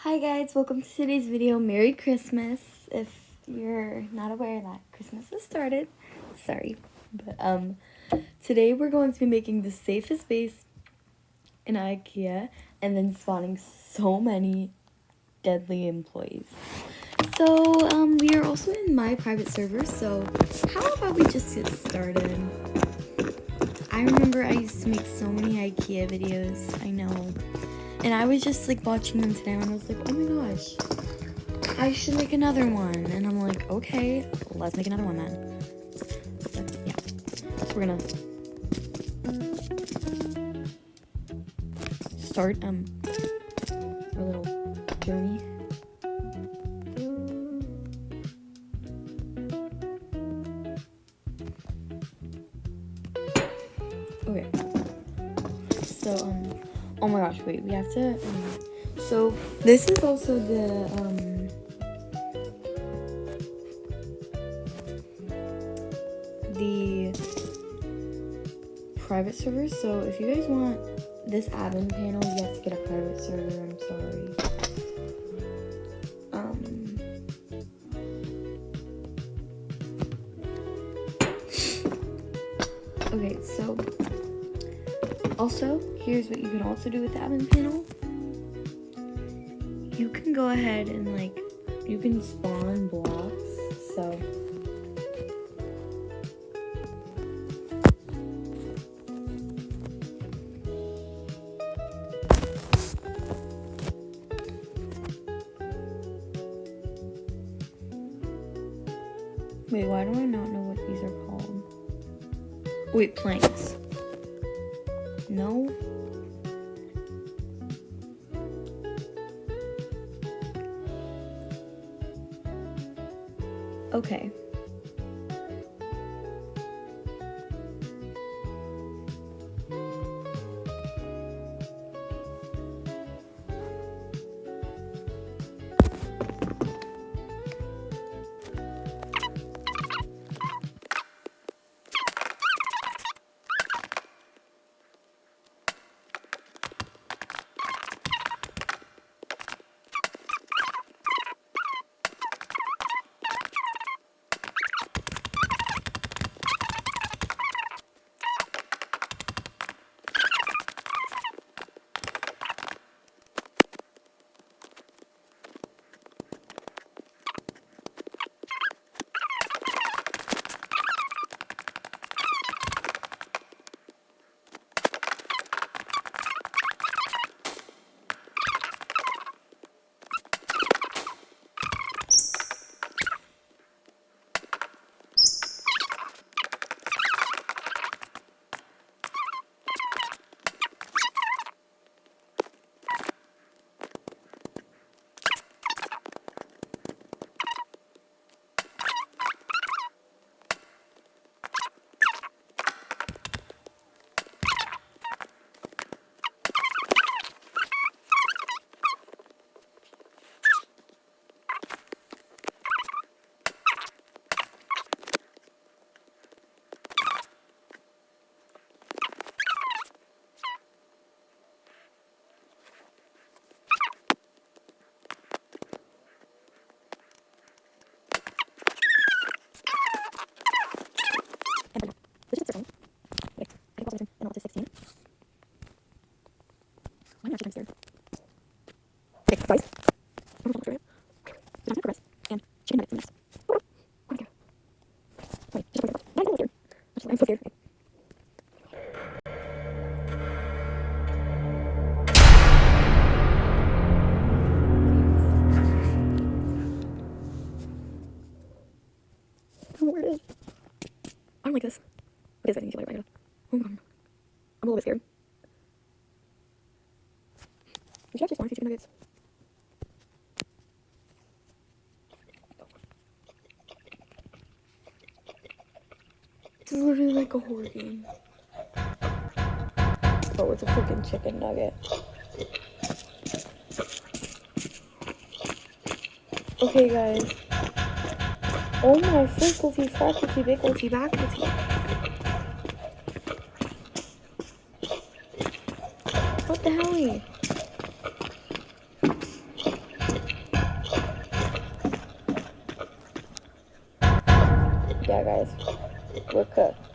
Hi guys, welcome to today's video. Merry Christmas. If you're not aware that Christmas has started, sorry. But today we're going to be making the safest base in ikea and then spawning so many deadly employees. So we are also in my private server, so how about we just get started? I remember I used to make so many ikea videos, I know. And I was just like watching them today and I was like, oh my gosh, I should make another one. And I'm like, okay, let's make another one then. But, yeah, so we're gonna start our little journey. Okay. So oh my gosh, wait, we have to so this is also the private server. So if you guys want this admin panel, you have to get a private server. I'm sorry. Okay, so also here's what you can also do with the admin panel. You can go ahead and like you can spawn blocks. So wait, why do I not know what these are called? Wait, planks. No. Okay. Where it is. I don't like this. What is it? I need to light it up. Oh my god. I'm a little bit scared. We should actually spawn a few chicken nuggets. This is literally like a horror game. Oh, it's a freaking chicken nugget. Okay, guys. Oh my faculty, faculty, faculty, faculty. What the hell? yeah, guys, we're cooked.